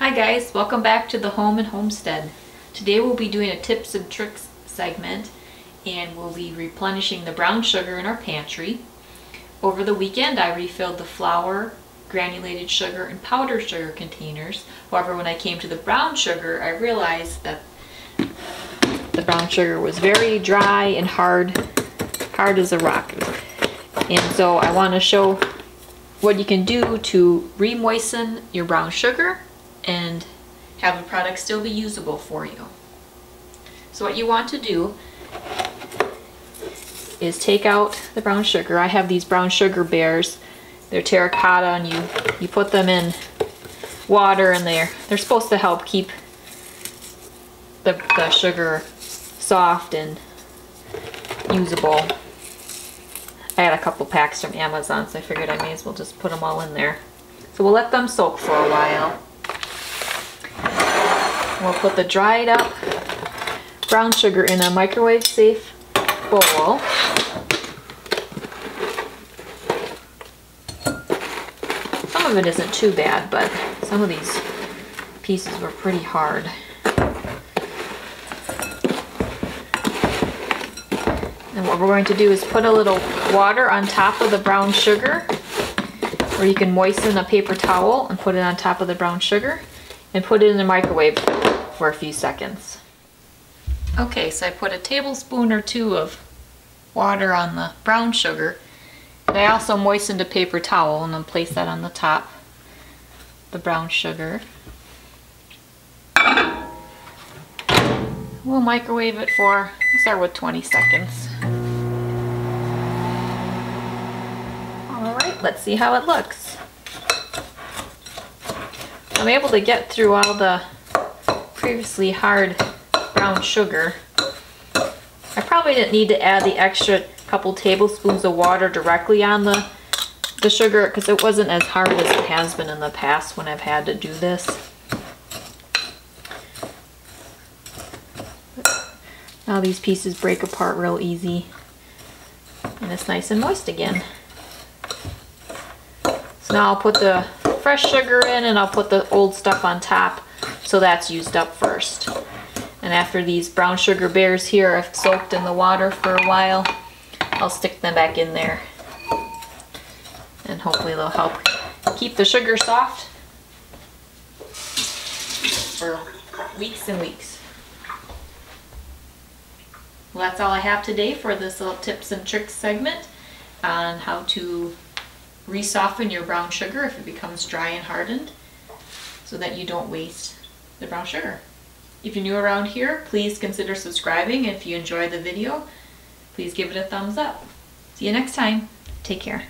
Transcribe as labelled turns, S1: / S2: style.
S1: Hi guys, welcome back to the Home and Homestead. Today we'll be doing a tips and tricks segment and we'll be replenishing the brown sugar in our pantry. Over the weekend I refilled the flour, granulated sugar, and powdered sugar containers. However, when I came to the brown sugar, I realized that the brown sugar was very dry and hard as a rock. And so I want to show what you can do to re-moisten your brown sugar and have the product still be usable for you. So what you want to do is take out the brown sugar. I have these brown sugar bears. They're terracotta, and you put them in water, and they're supposed to help keep the sugar soft and usable. I had a couple packs from Amazon, so I figured I may as well just put them all in there. So we'll let them soak for a while. We'll put the dried up brown sugar in a microwave safe bowl. Some of it isn't too bad, but some of these pieces were pretty hard. And what we're going to do is put a little water on top of the brown sugar, or you can moisten a paper towel and put it on top of the brown sugar and put it in the microwave for a few seconds. Okay, so I put a tablespoon or two of water on the brown sugar, and I also moistened a paper towel and then place that on the top, the brown sugar. We'll microwave it for, we'll start with 20 seconds. Alright, let's see how it looks. I'm able to get through all the previously hard brown sugar. I probably didn't need to add the extra couple tablespoons of water directly on the sugar, because it wasn't as hard as it has been in the past when I've had to do this. Now these pieces break apart real easy, and it's nice and moist again. So now I'll put the fresh sugar in, and I'll put the old stuff on top, so that's used up first. And after these brown sugar bears here have soaked in the water for a while, I'll stick them back in there, and hopefully they'll help keep the sugar soft for weeks and weeks. Well, that's all I have today for this little tips and tricks segment on how to re-soften your brown sugar if it becomes dry and hardened, so that you don't waste the brown sugar. If you're new around here, please consider subscribing. If you enjoyed the video, please give it a thumbs up. See you next time. Take care.